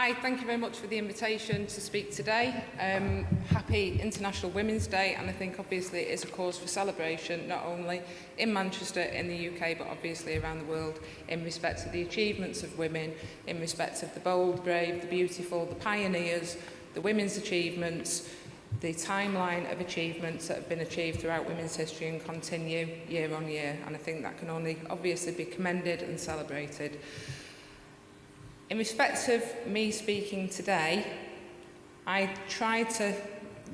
Hi, thank you very much for the invitation to speak today. Happy International Women's Day, and I think obviously it is a cause for celebration, not only in Manchester, in the UK, but obviously around the world, in respect of the achievements of women, in respect of the bold, brave, the beautiful, the pioneers, the women's achievements, the timeline of achievements that have been achieved throughout women's history and continue year on year, and I think that can only obviously be commended and celebrated. In respect of me speaking today, I tried to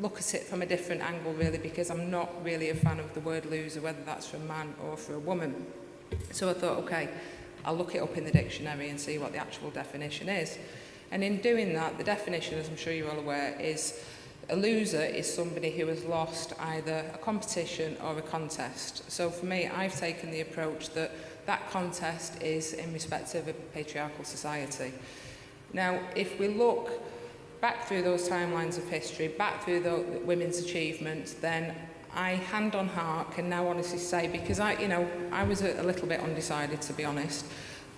look at it from a different angle really, because I'm not really a fan of the word loser, whether that's for a man or for a woman. So I thought, okay, I'll look it up in the dictionary and see what the actual definition is. And in doing that, the definition, as I'm sure you're all aware, is a loser is somebody who has lost either a competition or a contest. So for me, I've taken the approach that that contest is in respect of a patriarchal society. Now, if we look back through those timelines of history, back through the women's achievements, then I, hand on heart, can now honestly say, because I was a little bit undecided, to be honest,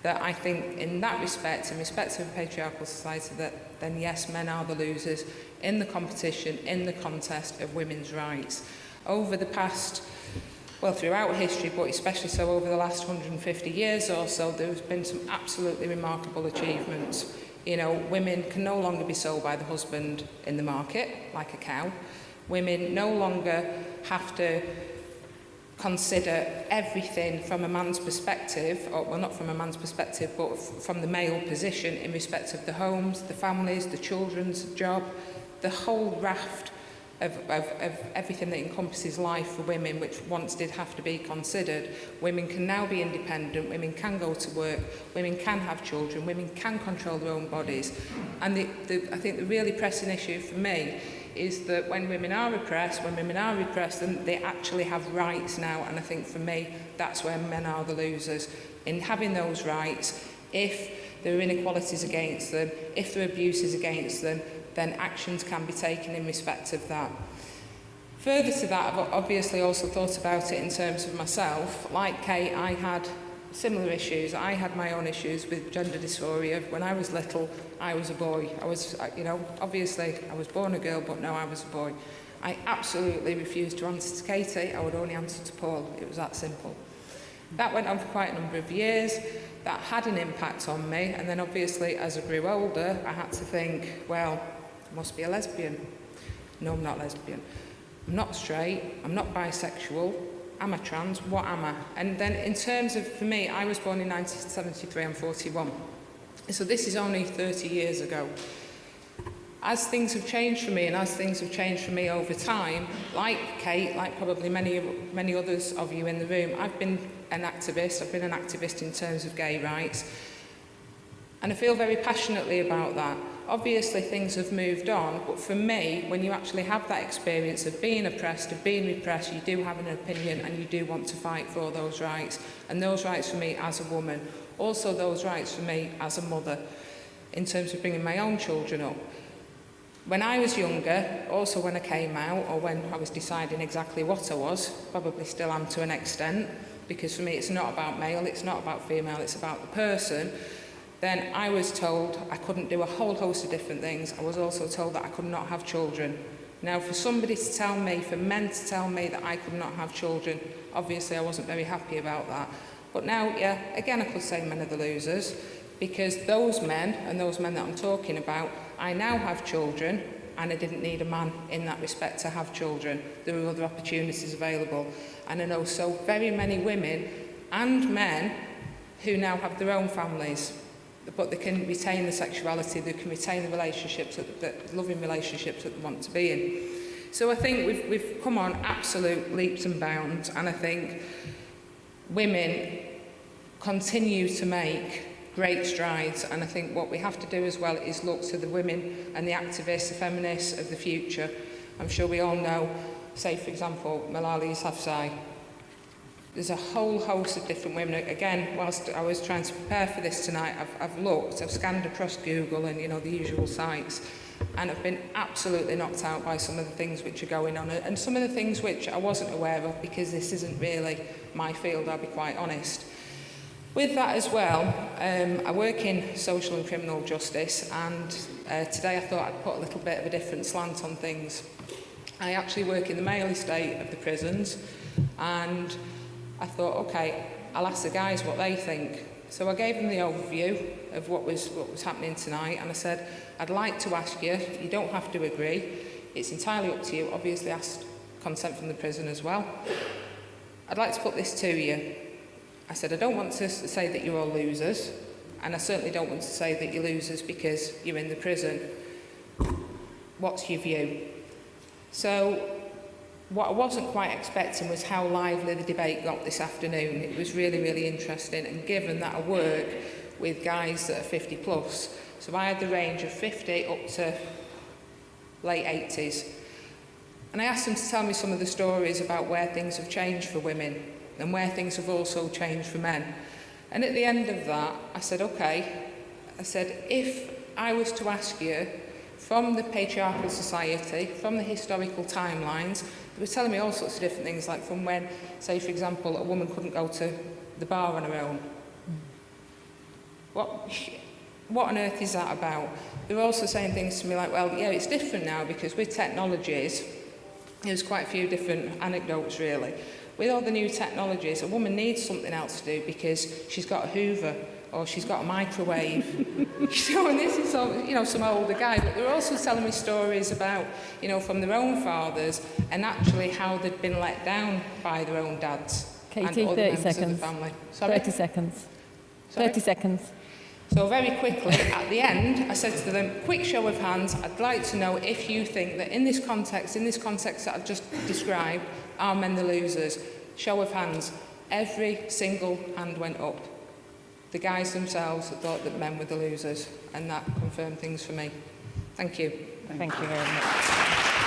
that I think in that respect, in respect of a patriarchal society, that then yes, men are the losers in the competition, in the contest of women's rights. Over the past, well, throughout history, but especially so over the last 150 years or so, there's been some absolutely remarkable achievements. You know, women can no longer be sold by the husband in the market, like a cow. Women no longer have to consider everything from a man's perspective, or well, not from a man's perspective, but from the male position in respect of the homes, the families, the children's job, the whole raft of everything that encompasses life for women, which once did have to be considered. Women can now be independent, women can go to work, women can have children, women can control their own bodies. And I think the really pressing issue for me is that when women are repressed, then they actually have rights now. And I think for me, that's where men are the losers. In having those rights, if there are inequalities against them, if there are abuses against them, then actions can be taken in respect of that. Further to that, I've obviously also thought about it in terms of myself. Like Kate, I had similar issues. I had my own issues with gender dysphoria. When I was little, I was a boy. I was, obviously I was born a girl, but no, I was a boy. I absolutely refused to answer to Katie. I would only answer to Paul. It was that simple. That went on for quite a number of years. That had an impact on me. And then obviously, as I grew older, I had to think, well, I must be a lesbian. No, I'm not lesbian. I'm not straight. I'm not bisexual. Am I trans? What am I? And then in terms of, for me, I was born in 1973, I'm 41. So this is only 30 years ago. As things have changed for me, and as things have changed for me over time, like Kate, like probably many others of you in the room, I've been an activist. I've been an activist in terms of gay rights. And I feel very passionately about that. Obviously, things have moved on, but for me, when you actually have that experience of being oppressed, of being repressed, you do have an opinion and you do want to fight for those rights. And those rights for me as a woman, also those rights for me as a mother, in terms of bringing my own children up. When I was younger, also when I came out, or when I was deciding exactly what I was, probably still am to an extent, because for me it's not about male, it's not about female, it's about the person, then I was told I couldn't do a whole host of different things. I was also told that I could not have children. Now, for somebody to tell me, for men to tell me that I could not have children, obviously I wasn't very happy about that. But now, yeah, again, I could say men are the losers, because those men, and those men that I'm talking about, I now have children, and I didn't need a man in that respect to have children. There are other opportunities available. And I know so very many women and men who now have their own families, but they can retain the sexuality, they can retain the relationships, the loving relationships that they want to be in. So I think we've come on absolute leaps and bounds, and I think women continue to make great strides, and I think what we have to do as well is look to the women and the activists, the feminists of the future. I'm sure we all know, say for example, Malala Yousafzai. There's a whole host of different women. Again, whilst I was trying to prepare for this tonight, I've scanned across Google and the usual sites, and I've been absolutely knocked out by some of the things which are going on, and some of the things which I wasn't aware of, because this isn't really my field, I'll be quite honest. With that as well, I work in social and criminal justice, and today I thought I'd put a little bit of a different slant on things. I actually work in the male estate of the prisons, and I thought, okay, I'll ask the guys what they think. So I gave them the overview of what was happening tonight, and I said, I'd like to ask you, you don't have to agree, it's entirely up to you, obviously asked consent from the prison as well. I'd like to put this to you. I said, I don't want to say that you're all losers, and I certainly don't want to say that you're losers because you're in the prison. What's your view? So what I wasn't quite expecting was how lively the debate got this afternoon. It was really, really interesting, and given that I work with guys that are 50 plus, so I had the range of 50 up to late 80s. And I asked them to tell me some of the stories about where things have changed for women and where things have also changed for men. And at the end of that, I said, okay, I said, if I was to ask you from the patriarchal society, from the historical timelines, they were telling me all sorts of different things, like from when, say, for example, a woman couldn't go to the bar on her own. What on earth is that about? They were also saying things to me like, well, yeah, it's different now because with technologies, there's quite a few different anecdotes really. With all the new technologies, a woman needs something else to do because she's got a Hoover or she's got a microwave. And this is all, some older guy, but they were also telling me stories about, from their own fathers and actually how they'd been let down by their own dads. Katie, and other 30 members of seconds. the family. Sorry? 30 seconds. Sorry? 30 seconds. So very quickly, at the end, I said to them, quick show of hands, I'd like to know if you think that in this context that I've just described, are men the losers? Show of hands. Every single hand went up. The guys themselves thought that men were the losers, and that confirmed things for me. Thank you. Thank you very much.